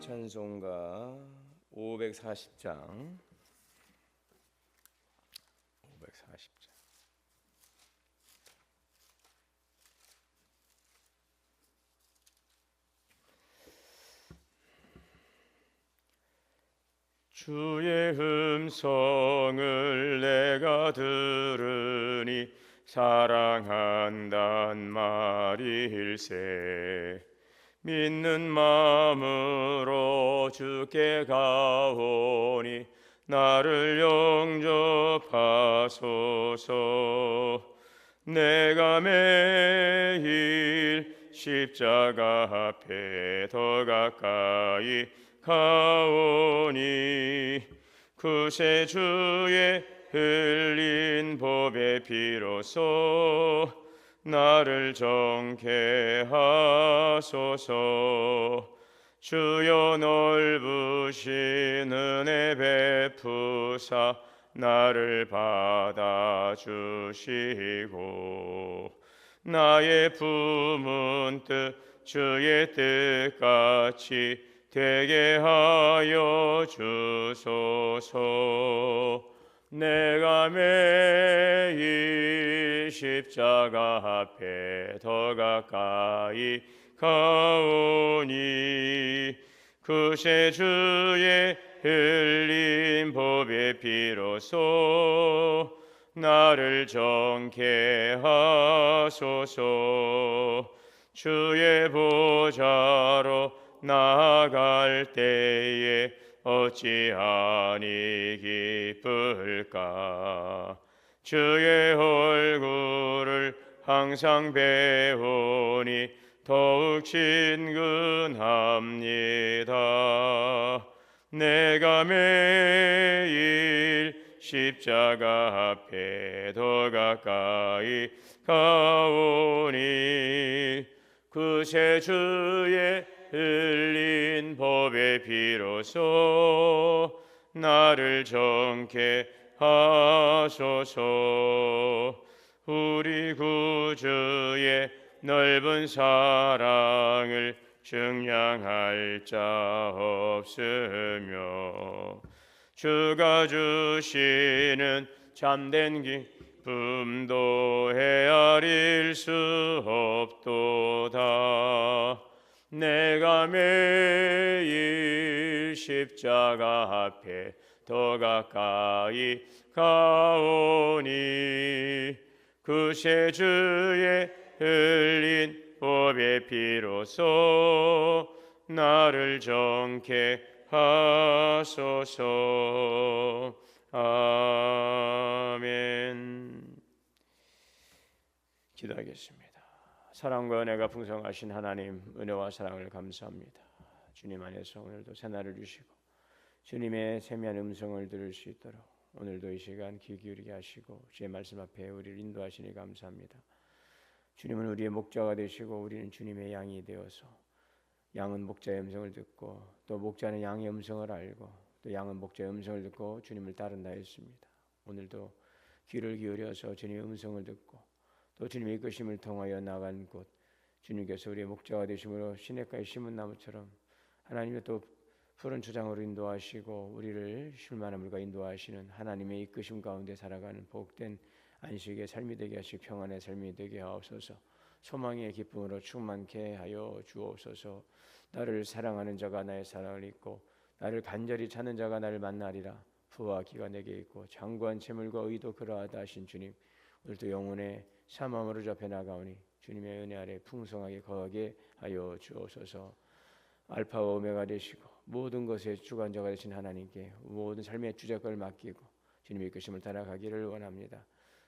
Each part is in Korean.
찬송가 540장 540장 주의 음성을 내가 들으니 사랑한단 말일세. 믿는 마음으로 주께 가오니 나를 영접하소서. 내가 매일 십자가 앞에 더 가까이 가오니 그새 주의 흘린 보배 피로써 나를 정케 하소서. 주여 넓으신 은혜 베푸사 나를 받아주시고 나의 품은 뜻 주의 뜻같이 되게 하여 주소서. 내가 매일 십자가 앞에 더 가까이 가오니 그새 주의 흘린 보배 피로써 나를 정케 하소서. 주의 보좌로 나아갈 때에 어찌하니 기쁠까. 주의 얼굴을 항상 배우니 더욱 친근합니다. 내가 매일 십자가 앞에 더 가까이 가오니 그새 주의 흘린 보배 피로써 나를 정케 하소서. 우리 구주의 넓은 사랑을 증량할 자 없으며 주가 주시는 참된 기쁨도 헤아릴 수 없도다. 내가 매일 십자가 앞에 더 가까이 가오니 그새 주의 흘린 보배 피로써 나를 정케 하소서. 아멘. 기도하겠습니다. 사랑과 은혜가 풍성하신 하나님, 은혜와 사랑을 감사합니다. 주님 안에서 오늘도 새날을 주시고 주님의 세미한 음성을 들을 수 있도록 오늘도 이 시간 귀 기울이게 하시고 주의 말씀 앞에 우리를 인도하시니 감사합니다. 주님은 우리의 목자가 되시고 우리는 주님의 양이 되어서 양은 목자의 음성을 듣고 또 목자는 양의 음성을 알고 또 양은 목자의 음성을 듣고 주님을 따른다 했습니다. 오늘도 귀를 기울여서 주님의 음성을 듣고 또 주님의 이끄심을 통하여 나간 곳 주님께서 우리의 목자가 되심으로 시냇가에 심은 나무처럼 하나님의 또 푸른 초장으로 인도하시고 우리를 쉴만한 물과 인도하시는 하나님의 이끄심 가운데 살아가는 복된 안식의 삶이 되게 하시고 평안의 삶이 되게 하옵소서. 소망의 기쁨으로 충만케 하여 주옵소서. 나를 사랑하는 자가 나의 사랑을 잊고 나를 간절히 찾는 자가 나를 만나리라. 부와 기가 내게 있고 장구한 재물과 의도 그러하다 하신 주님, 오늘도 영혼의 사망으로 잡혀 나가오니 주님의 은혜 아래 풍성하게 거하게 하여 주옵소서. 알파와 오메가 되시고 모든 것의 주관자가 되신 하나님께 모든 삶의 주작을 맡기고 주님의 이끄심을 따라가기를 원합니다.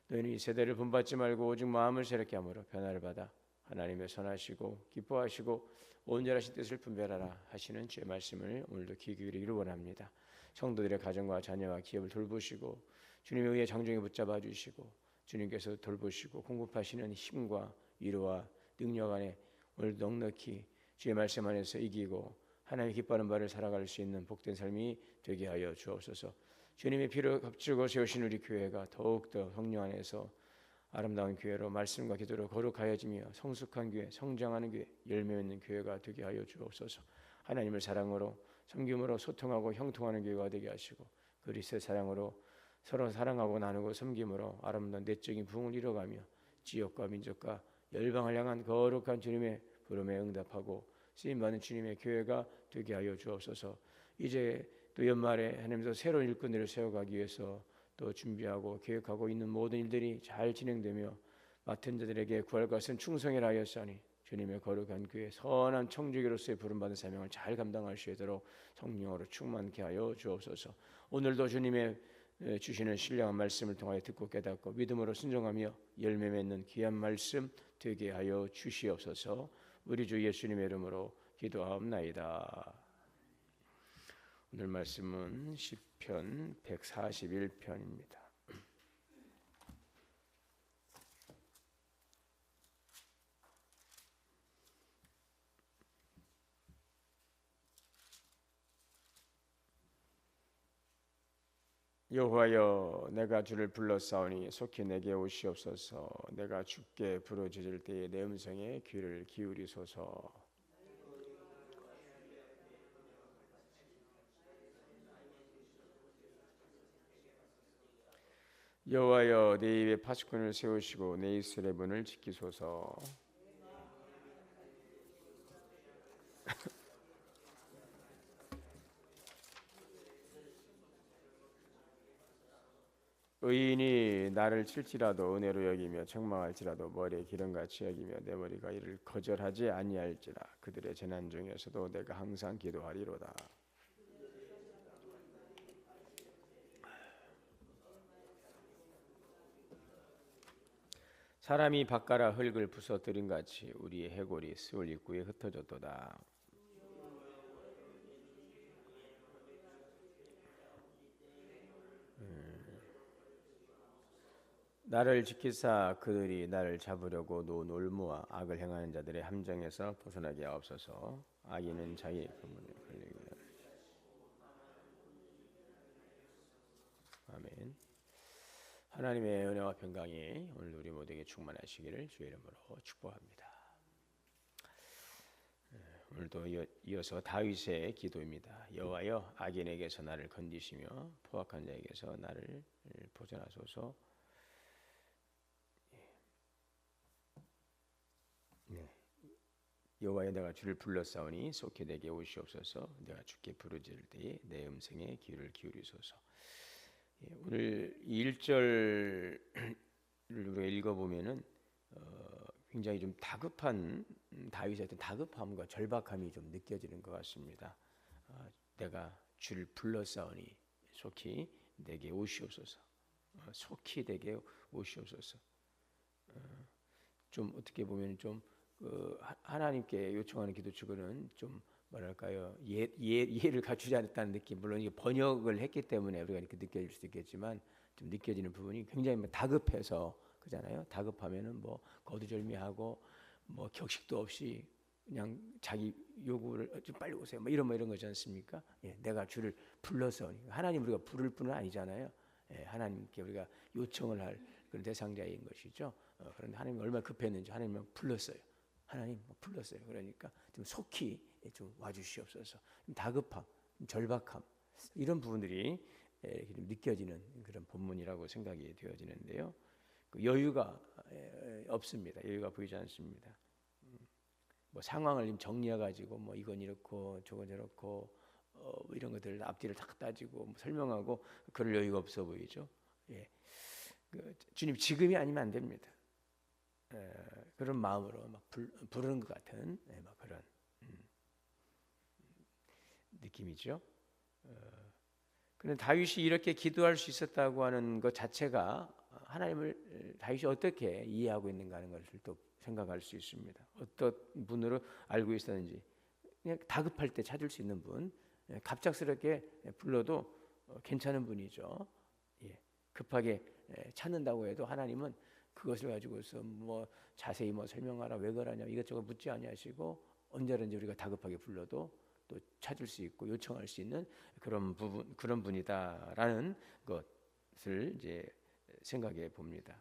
너희는 이 세대를 본받지 말고 오직 마음을 새롭게 함으로 변화를 받아 하나님의 선하시고 기뻐하시고 온전하신 뜻을 분별하라 하시는 주의 말씀을 오늘도 귀 기울이기를 원합니다. 성도들의 가정과 자녀와 기업을 돌보시고 주님의 의에 장중에 붙잡아 주시고 주님께서 돌보시고 공급하시는 힘과 위로와 능력 안에 오늘 넉넉히 주의 말씀 안에서 이기고 하나님의 기뻐하는 바를 살아갈 수 있는 복된 삶이 되게 하여 주옵소서. 주님의 피로 값주고 세우신 우리 교회가 더욱더 성령 안에서 아름다운 교회로 말씀과 기도로 거룩하여지며 성숙한 교회, 성장하는 교회, 열매 있는 교회가 되게 하여 주옵소서. 하나님을 사랑으로 섬김으로 소통하고 형통하는 교회가 되게 하시고 그리스도의 사랑으로 서로 사랑하고 나누고 섬김으로 아름다운 내적인 부흥을 이뤄가며 지역과 민족과 열방을 향한 거룩한 주님의 부름에 응답하고 쓰임받는 주님의 교회가 되게 하여 주옵소서. 이제 또 연말에 하나님께서 새로운 일꾼들을 세워가기 위해서 또 준비하고 계획하고 있는 모든 일들이 잘 진행되며 맡은 자들에게 구할 것은 충성이라 하였사니 주님의 거룩한 교회 선한 청지기로서의 부름받은 사명을 잘 감당할 수 있도록 성령으로 충만케 하여 주옵소서. 오늘도 주님의 주시는 신령한 말씀을 통하여 듣고 깨닫고 믿음으로 순종하며 열매 맺는 귀한 말씀 되게 하여 주시옵소서. 우리 주 예수님의 이름으로 기도하옵나이다. 오늘 말씀은 시편 141편입니다. 여호와여, 내가 주를 불렀사오니 속히 내게 오시옵소서. 내가 주께 부르짖을 때에 내 음성에 귀를 기울이소서. 여호와여, 내 입에 파수꾼을 세우시고 내 입술의 문을 지키소서. 의인이 나를 칠지라도 은혜로 여기며 책망할지라도 머리에 기름같이 여기며 내 머리가 이를 거절하지 아니할지라. 그들의 재난 중에서도 내가 항상 기도하리로다. 사람이 밭가라 흙을 부서뜨린 같이 우리의 해골이 스올 입구에 흩어졌도다. 나를 지키사 그들이 나를 잡으려고 놓은 올무와 악을 행하는 자들의 함정에서 벗어나게 하옵소서. 악인은 자기의 근본에 걸리게. 아멘. 하나님의 은혜와 평강이 오늘 우리 모두에게 충만하시기를 주의 이름으로 축복합니다. 오늘도 이어서 다윗의 기도입니다. 여호와여, 악인에게서 나를 건지시며 포악한 자에게서 나를 보존하소서. 여호와여, 내가 주를 불렀사오니 속히 내게 오시옵소서. 내가 주께 부르짖을 때에 내 음성에 귀를 기울이소서. 오늘 1절을 우리가 읽어보면은 굉장히 좀 다급한 다윗의 어떤 다급함과 절박함이 좀 느껴지는 것 같습니다. 내가 주를 불렀사오니 속히 내게 오시옵소서. 속히 내게 오시옵소서. 좀 어떻게 보면 좀 하나님께 요청하는 기도축은 좀 뭐랄까요, 이해를 갖추지 않았다는 느낌. 물론 이게 번역을 했기 때문에 우리가 이렇게 느껴질 수도 있겠지만 좀 느껴지는 부분이 굉장히 다급해서 그잖아요. 다급하면은 뭐 거두절미하고 뭐 격식도 없이 그냥 자기 요구를 좀 빨리 오세요. 뭐 이런 거지 않습니까? 예, 내가 주를 불러서 하나님 우리가 부를 뿐은 아니잖아요. 예, 하나님께 우리가 요청을 할 그런 대상자인 것이죠. 그런데 하나님이 얼마나 급했는지 하나님은 불렀어요. 하나님 불렀어요. 그러니까 좀 속히 좀 와주시옵소서. 좀 다급함, 좀 절박함 이런 부분들이 이렇게 좀 느껴지는 그런 본문이라고 생각이 되어지는데요. 그 여유가 없습니다. 여유가 보이지 않습니다. 뭐 상황을 좀 정리해가지고 뭐 이건 이렇고 저건 저렇고 뭐 이런 것들 앞뒤를 다 따지고 뭐 설명하고 그럴 여유가 없어 보이죠. 예. 주님 지금이 아니면 안 됩니다. 그런 마음으로 막 부르는 것 같은 막 그런 느낌이죠. 그런데 다윗이 이렇게 기도할 수 있었다고 하는 것 자체가 하나님을 다윗이 어떻게 이해하고 있는가 하는 것을 또 생각할 수 있습니다. 어떤 분으로 알고 있었는지 그냥 다급할 때 찾을 수 있는 분, 갑작스럽게 불러도 괜찮은 분이죠. 급하게 찾는다고 해도 하나님은 그것을 가지고서 뭐 자세히 뭐 설명하라 왜 그러냐 이것저것 묻지 아니하시고 언제든지 우리가 다급하게 불러도 또 찾을 수 있고 요청할 수 있는 그런 부분 그런 분이다라는 것을 이제 생각해 봅니다.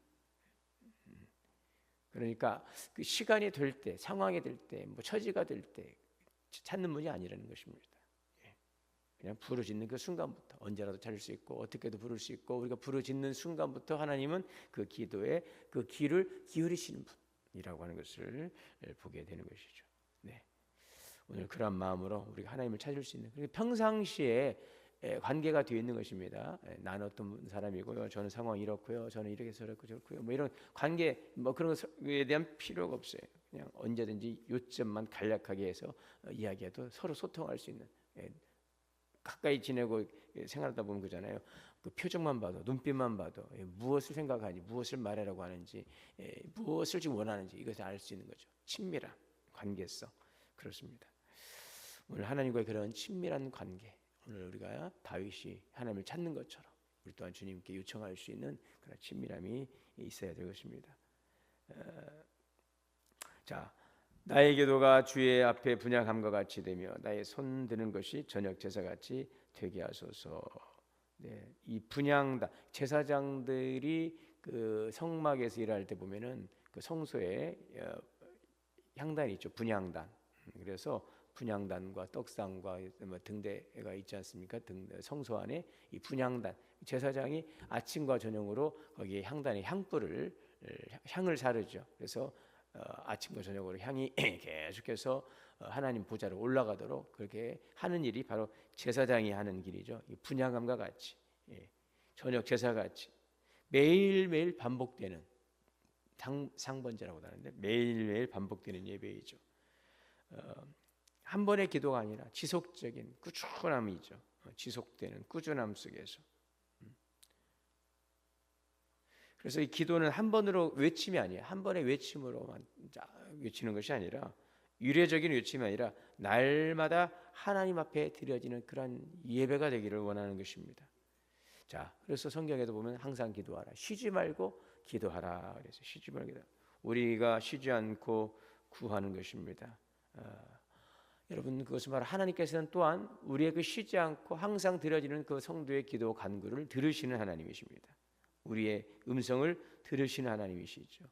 그러니까 그 시간이 될 때, 상황이 될 때, 뭐 처지가 될 때 찾는 분이 아니라는 것입니다. 그냥 부르짖는 그 순간부터 언제라도 찾을 수 있고 어떻게도 부를 수 있고 우리가 부르짖는 순간부터 하나님은 그 기도에 그 귀를 기울이시는 분이라고 하는 것을 보게 되는 것이죠. 네. 오늘 그런 마음으로 우리가 하나님을 찾을 수 있는 평상시에 관계가 되어 있는 것입니다. 나는 어떤 사람이고요, 저는 상황이 이렇고요, 저는 이렇게 저렇고요, 뭐 이런 관계 뭐 그런 것에 대한 필요가 없어요. 그냥 언제든지 요점만 간략하게 해서 이야기해도 서로 소통할 수 있는, 가까이 지내고 생활하다 보면 그잖아요. 그 표정만 봐도 눈빛만 봐도 무엇을 생각하니 무엇을 말하라고 하는지 무엇을 지금 원하는지 이것을 알 수 있는 거죠. 친밀한 관계성 그렇습니다. 오늘 하나님과의 그런 친밀한 관계, 오늘 우리가 다윗이 하나님을 찾는 것처럼 우리 또한 주님께 요청할 수 있는 그런 친밀함이 있어야 될 것입니다. 자, 나의 기도가 주의 앞에 분향함과 같이 되며 나의 손 드는 것이 저녁 제사 같이 되게 하소서. 네, 이 분향단 제사장들이 그 성막에서 일할 때 보면은 그 성소에 향단이 있죠. 분향단. 그래서 분향단과 떡상과 뭐 등대가 있지 않습니까? 성소 안에 이 분향단 제사장이 아침과 저녁으로 거기에 향단에 향을 사르죠. 그래서 아침과 저녁으로 향이 계속해서 하나님 보좌로 올라가도록 그렇게 하는 일이 바로 제사장이 하는 길이죠. 이 분향함과 같이 저녁 제사 같이 매일매일 반복되는 상번제라고 하는데 매일매일 반복되는 예배이죠. 한 번의 기도가 아니라 지속적인 꾸준함이죠. 지속되는 꾸준함 속에서. 그래서 이 기도는 한 번으로 외침이 아니에요. 한 번의 외침으로만 외치는 것이 아니라 유례적인 외침이 아니라 날마다 하나님 앞에 드려지는 그런 예배가 되기를 원하는 것입니다. 자, 그래서 성경에도 보면 항상 기도하라. 쉬지 말고 기도하라. 그래서 쉬지 말고 기도하라. 우리가 쉬지 않고 구하는 것입니다. 여러분 그것은 바로 하나님께서는 또한 우리의 그 쉬지 않고 항상 드려지는 그 성도의 기도 간구를 들으시는 하나님이십니다. 우리의 음성을 들으시는 하나님이시죠.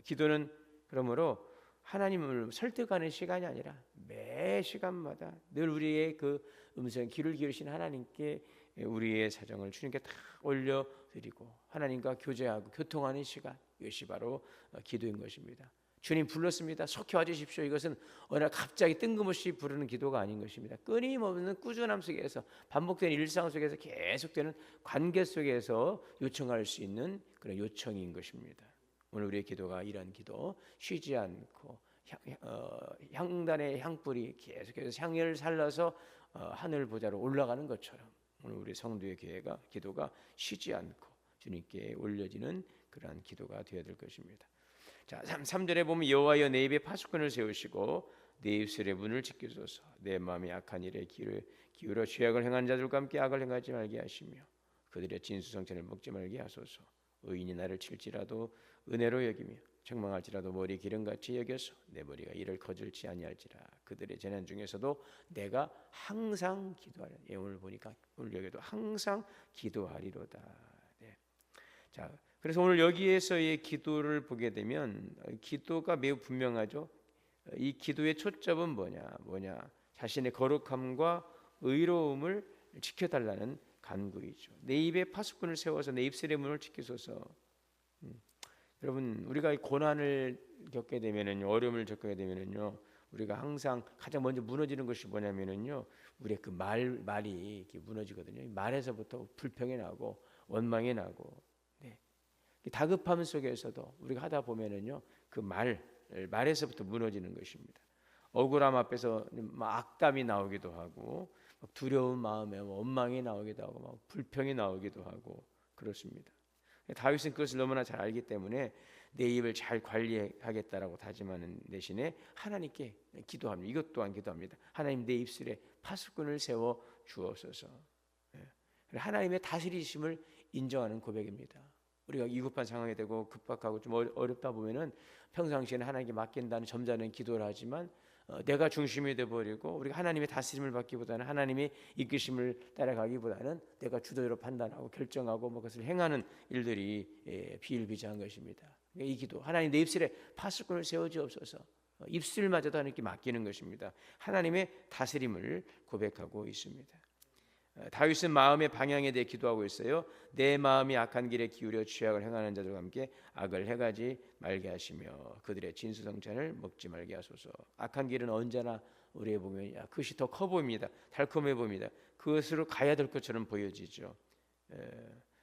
기도는 그러므로 하나님을 설득하는 시간이 아니라 매 시간마다 늘 우리의 그 음성 귀를 기울이시는 하나님께 우리의 사정을 주님께 다 올려드리고 하나님과 교제하고 교통하는 시간, 이것이 바로 기도인 것입니다. 주님 불렀습니다. 속히 와주십시오. 이것은 어느 날 갑자기 뜬금없이 부르는 기도가 아닌 것입니다. 끊임없는 꾸준함 속에서 반복되는 일상 속에서 계속되는 관계 속에서 요청할 수 있는 그런 요청인 것입니다. 오늘 우리의 기도가 이러한 기도, 쉬지 않고 향단의 향불이 계속해서 향을 살려서 하늘 보좌로 올라가는 것처럼 오늘 우리 성도의 기도가 쉬지 않고 주님께 올려지는 그러한 기도가 되어야 될 것입니다. 자, 3절에 보면 여호와여 내 입에 파수꾼을 세우시고 내 입술의 문을 지키소서. 내 마음이 악한 일에 귀를 기울여 죄악을 행하는 자들과 함께 악을 행하지 말게 하시며 그들의 진수성찬을 먹지 말게 하소서. 의인이 나를 칠지라도 은혜로 여기며 책망할지라도 머리 기름같이 여겨서 내 머리가 이를 거질지 아니할지라. 그들의 재난 중에서도 내가 항상 기도하리라. 오늘 보니까 오늘 여기도 항상 기도하리로다. 네. 자, 그래서 오늘 여기에서의 기도를 보게 되면 기도가 매우 분명하죠. 이 기도의 초점은 뭐냐? 자신의 거룩함과 의로움을 지켜달라는 간구이죠. 내 입에 파수꾼을 세워서 내 입술의 문을 지키소서. 여러분 우리가 고난을 겪게 되면은요, 어려움을 겪게 되면은요, 우리가 항상 가장 먼저 무너지는 것이 뭐냐면은요, 우리의 그 말이 이렇게 무너지거든요. 말에서부터 불평이 나고 원망이 나고. 다급함 속에서도 우리가 하다 보면은요 그 말에서부터 무너지는 것입니다. 억울함 앞에서 막 악담이 나오기도 하고 막 두려운 마음에 원망이 나오기도 하고 막 불평이 나오기도 하고 그렇습니다. 다윗은 그것을 너무나 잘 알기 때문에 내 입을 잘 관리하겠다라고 다짐하는 대신에 하나님께 기도합니다. 이것 또한 기도합니다. 하나님 내 입술에 파수꾼을 세워 주옵소서. 하나님의 다스리심을 인정하는 고백입니다. 우리가 위급한 상황이 되고 급박하고 좀 어렵다 보면은 평상시에는 하나님께 맡긴다는 점잖은 기도를 하지만 내가 중심이 되어버리고 우리가 하나님의 다스림을 받기보다는 하나님의 이끄심을 따라가기보다는 내가 주도적으로 판단하고 결정하고 그것을 행하는 일들이 비일비재한 것입니다. 이 기도 하나님 내 입술에 파수꾼을 세워주옵소서. 입술마저도 하나님께 맡기는 것입니다. 하나님의 다스림을 고백하고 있습니다. 다윗은 마음의 방향에 대해 기도하고 있어요. 내 마음이 악한 길에 기울여 죄악을 행하는 자들과 함께 악을 행하지 말게 하시며 그들의 진수성찬을 먹지 말게 하소서. 악한 길은 언제나 우리의 보면 그것이 더 커 보입니다. 달콤해 보입니다. 그것으로 가야 될 것처럼 보여지죠.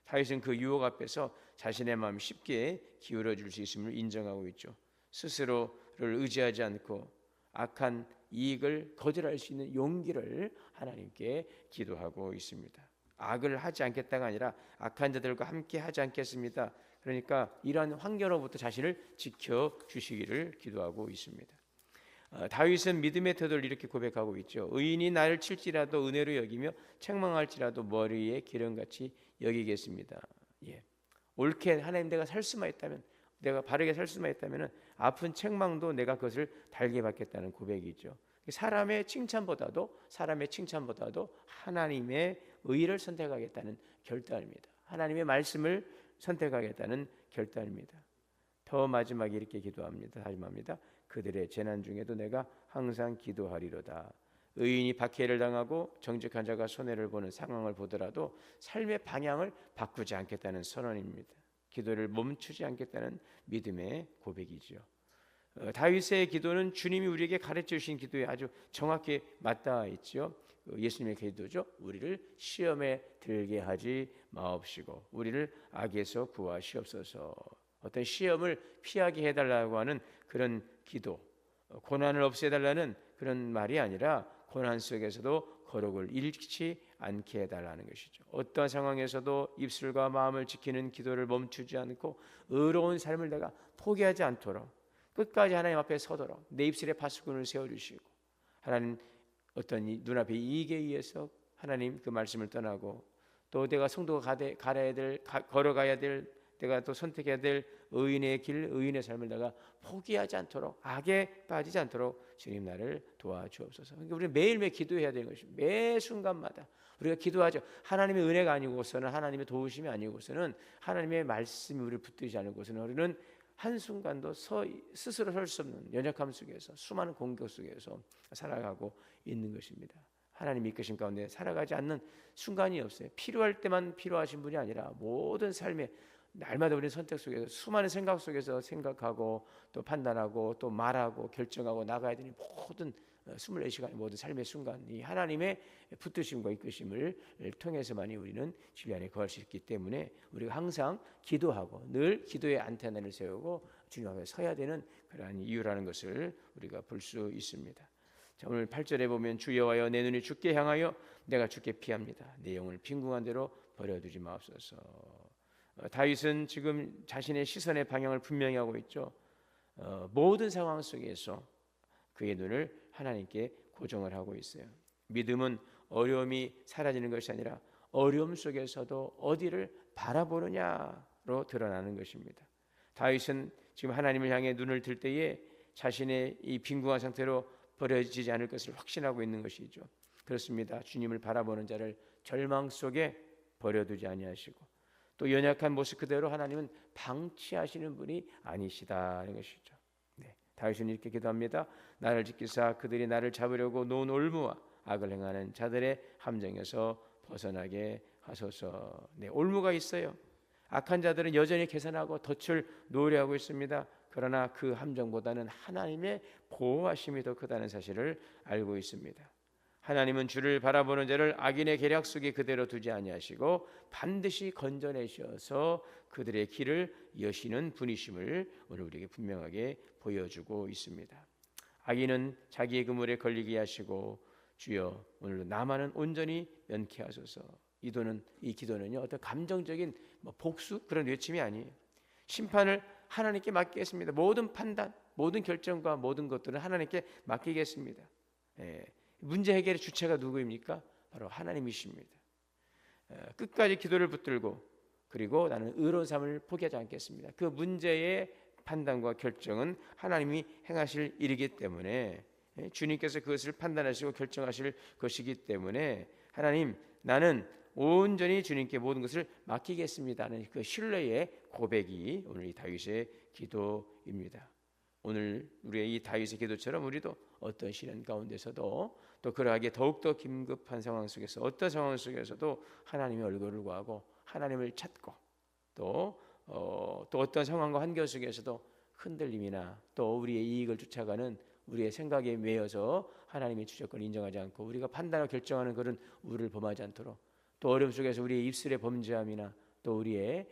다윗은 그 유혹 앞에서 자신의 마음이 쉽게 기울어 줄 수 있음을 인정하고 있죠. 스스로를 의지하지 않고 악한 이익을 거절할 수 있는 용기를 하나님께 기도하고 있습니다. 악을 하지 않겠다가 아니라 악한 자들과 함께 하지 않겠습니다. 그러니까 이러한 환경으로부터 자신을 지켜주시기를 기도하고 있습니다. 다윗은 믿음의 태도를 이렇게 고백하고 있죠. 의인이 나를 칠지라도 은혜로 여기며 책망할지라도 머리에 기름같이 여기겠습니다. 옳게 하나님 내가 살 수만 있다면, 내가 바르게 살 수만 있다면 아픈 책망도 내가 그것을 달게 받겠다는 고백이죠. 사람의 칭찬보다도 하나님의 의를 선택하겠다는 결단입니다. 하나님의 말씀을 선택하겠다는 결단입니다. 더 마지막에 이렇게 기도합니다. 다짐합니다. 그들의 재난 중에도 내가 항상 기도하리로다. 의인이 박해를 당하고 정직한 자가 손해를 보는 상황을 보더라도 삶의 방향을 바꾸지 않겠다는 선언입니다. 기도를 멈추지 않겠다는 믿음의 고백이죠. 다윗의 기도는 주님이 우리에게 가르쳐 주신 기도에 아주 정확히 맞닿아 있죠. 예수님의 기도죠. 우리를 시험에 들게 하지 마옵시고 우리를 악에서 구하시옵소서. 어떤 시험을 피하게 해달라고 하는 그런 기도, 고난을 없애달라는 그런 말이 아니라 고난 속에서도 거룩을 잃지 않게 해달라는 것이죠. 어떠한 상황에서도 입술과 마음을 지키는 기도를 멈추지 않고 의로운 삶을 내가 포기하지 않도록 끝까지 하나님 앞에 서도록 내 입술에 파수꾼을 세워주시고, 하나님 어떤 눈앞의 이익에 의해서 하나님 그 말씀을 떠나고 또 내가 성도가 걸어가야 될, 내가 또 선택해야 될 의인의 길, 의인의 삶을 내가 포기하지 않도록, 악에 빠지지 않도록 주님 나를 도와주옵소서. 그러니까 우리는 매일매일 기도해야 되는 것입니다. 매 순간마다 우리가 기도하죠. 하나님의 은혜가 아니고서는, 하나님의 도우심이 아니고서는, 하나님의 말씀이 우리를 붙들지 않고서는 우리는 한순간도 스스로 설 수 없는 연약함 속에서, 수많은 공격 속에서 살아가고 있는 것입니다. 하나님 이끄신 가운데 살아가지 않는 순간이 없어요. 필요할 때만 필요하신 분이 아니라 모든 삶에 날마다 우리는 선택 속에서, 수많은 생각 속에서 생각하고 또 판단하고 또 말하고 결정하고 나가야 되는 모든 24시간의 모든 삶의 순간, 이 하나님의 붙드심과 이끄심을 통해서만이 우리는 진리 안에 거할 수 있기 때문에 우리가 항상 기도하고 늘 기도의 안테나를 세우고 주님 앞에 서야 되는 그러한 이유라는 것을 우리가 볼 수 있습니다. 자, 오늘 8절에 보면 주 여호와여 내 눈이 주께 향하여 내가 주께 피합니다. 내 영을 빈궁한 대로 버려두지 마옵소서. 다윗은 지금 자신의 시선의 방향을 분명히 하고 있죠. 모든 상황 속에서 그의 눈을 하나님께 고정을 하고 있어요. 믿음은 어려움이 사라지는 것이 아니라 어려움 속에서도 어디를 바라보느냐로 드러나는 것입니다. 다윗은 지금 하나님을 향해 눈을 들 때에 자신의 이 빈궁한 상태로 버려지지 않을 것을 확신하고 있는 것이죠. 그렇습니다. 주님을 바라보는 자를 절망 속에 버려두지 아니하시고 또 연약한 모습 그대로 하나님은 방치하시는 분이 아니시다는 것이죠. 다윗은 이렇게 기도합니다. 나를 지키사 그들이 나를 잡으려고 놓은 올무와 악을 행하는 자들의 함정에서 벗어나게 하소서. 올무가 있어요. 악한 자들은 여전히 계산하고 덫을 노려하고 있습니다. 그러나 그 함정보다는 하나님의 보호하심이 더 크다는 사실을 알고 있습니다. 하나님은 주를 바라보는 자를 악인의 계략 속에 그대로 두지 아니하시고 반드시 건져내셔서 그들의 길을 여시는 분이심을 오늘 우리에게 분명하게 보여주고 있습니다. 악인은 자기의 그물에 걸리게 하시고 주여 오늘도 나만은 온전히 면케하소서. 이 기도는요 어떤 감정적인 복수 그런 외침이 아니에요. 심판을 하나님께 맡기겠습니다. 모든 판단, 모든 결정과 모든 것들은 하나님께 맡기겠습니다. 문제 해결의 주체가 누구입니까? 바로 하나님이십니다. 끝까지 기도를 붙들고 그리고 나는 의로운 삶을 포기하지 않겠습니다. 그 문제의 판단과 결정은 하나님이 행하실 일이기 때문에 주님께서 그것을 판단하시고 결정하실 것이기 때문에 하나님 나는 온전히 주님께 모든 것을 맡기겠습니다는 그 신뢰의 고백이 오늘 이 다윗의 기도입니다. 오늘 우리의 이 다윗의 기도처럼 우리도 어떤 시련 가운데서도 또 그러하기에 더욱더 긴급한 상황 속에서 어떤 상황 속에서도 하나님의 얼굴을 구하고 하나님을 찾고 또 어떤 상황과 환경 속에서도 흔들림이나 또 우리의 이익을 쫓아가는 우리의 생각에 매여서 하나님의 주권을 인정하지 않고 우리가 판단하고 결정하는 그런 우를 범하지 않도록 또 어려움 속에서 우리의 입술의 범죄함이나 또 우리의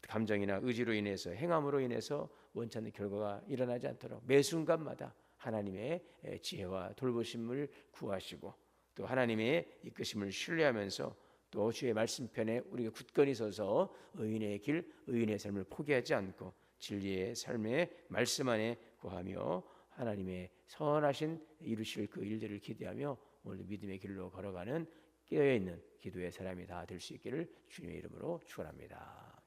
감정이나 의지로 인해서 행함으로 인해서 원치 않는 결과가 일어나지 않도록 매 순간마다 하나님의 지혜와 돌보심을 구하시고 또 하나님의 이끄심을 신뢰하면서 또 주의 말씀편에 우리가 굳건히 서서 의인의 길, 의인의 삶을 포기하지 않고 진리의 삶의 말씀 안에 구하며 하나님의 선하신 이루실 그 일들을 기대하며 오늘도 믿음의 길로 걸어가는 깨어있는 기도의 사람이 다 될 수 있기를 주님의 이름으로 축원합니다.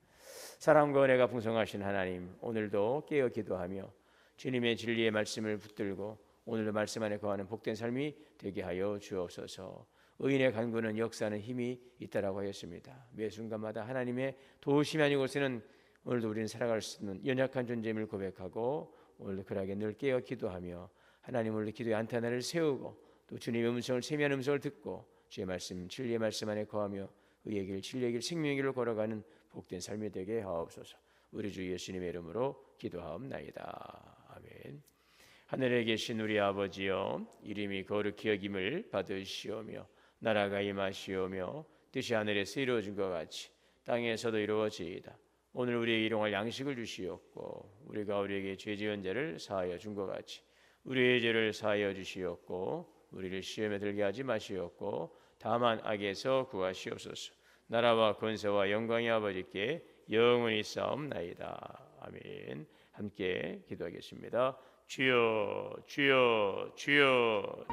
사랑과 은혜가 풍성하신 하나님, 오늘도 깨어 기도하며 주님의 진리의 말씀을 붙들고 오늘도 말씀 안에 거하는 복된 삶이 되게 하여 주옵소서. 의인의 간구는 역사하는 힘이 있다라고 하였습니다. 매 순간마다 하나님의 도우심이 아니고서는 오늘도 우리는 살아갈 수 있는 연약한 존재임을 고백하고 오늘도 그러하게 늘 깨어 기도하며 하나님 오늘도 기도의 안테나를 세우고 또 주님의 음성을 세미한 음성을 듣고 주의 말씀 진리의 말씀 안에 거하며 의의 길 진리의 길 생명의 길로 걸어가는 복된 삶이 되게 하옵소서. 우리 주 예수님의 이름으로 기도하옵나이다. 아멘. 하늘에 계신 우리 아버지여, 이름이 거룩히 여김을 받으시오며 나라가 임하시오며 뜻이 하늘에서 이루어진 것 같이 땅에서도 이루어지이다. 오늘 우리에게 일용할 양식을 주시옵고 우리가 우리에게 죄 지은 죄를 사하여 준 것 같이 우리의 죄를 사하여 주시옵고 우리를 시험에 들게 하지 마시옵고 다만 악에서 구하시옵소서. 나라와 권세와 영광이 아버지께 영원히 싸움나이다. 아멘. 함께 기도하겠습니다. 주여 주여 주여.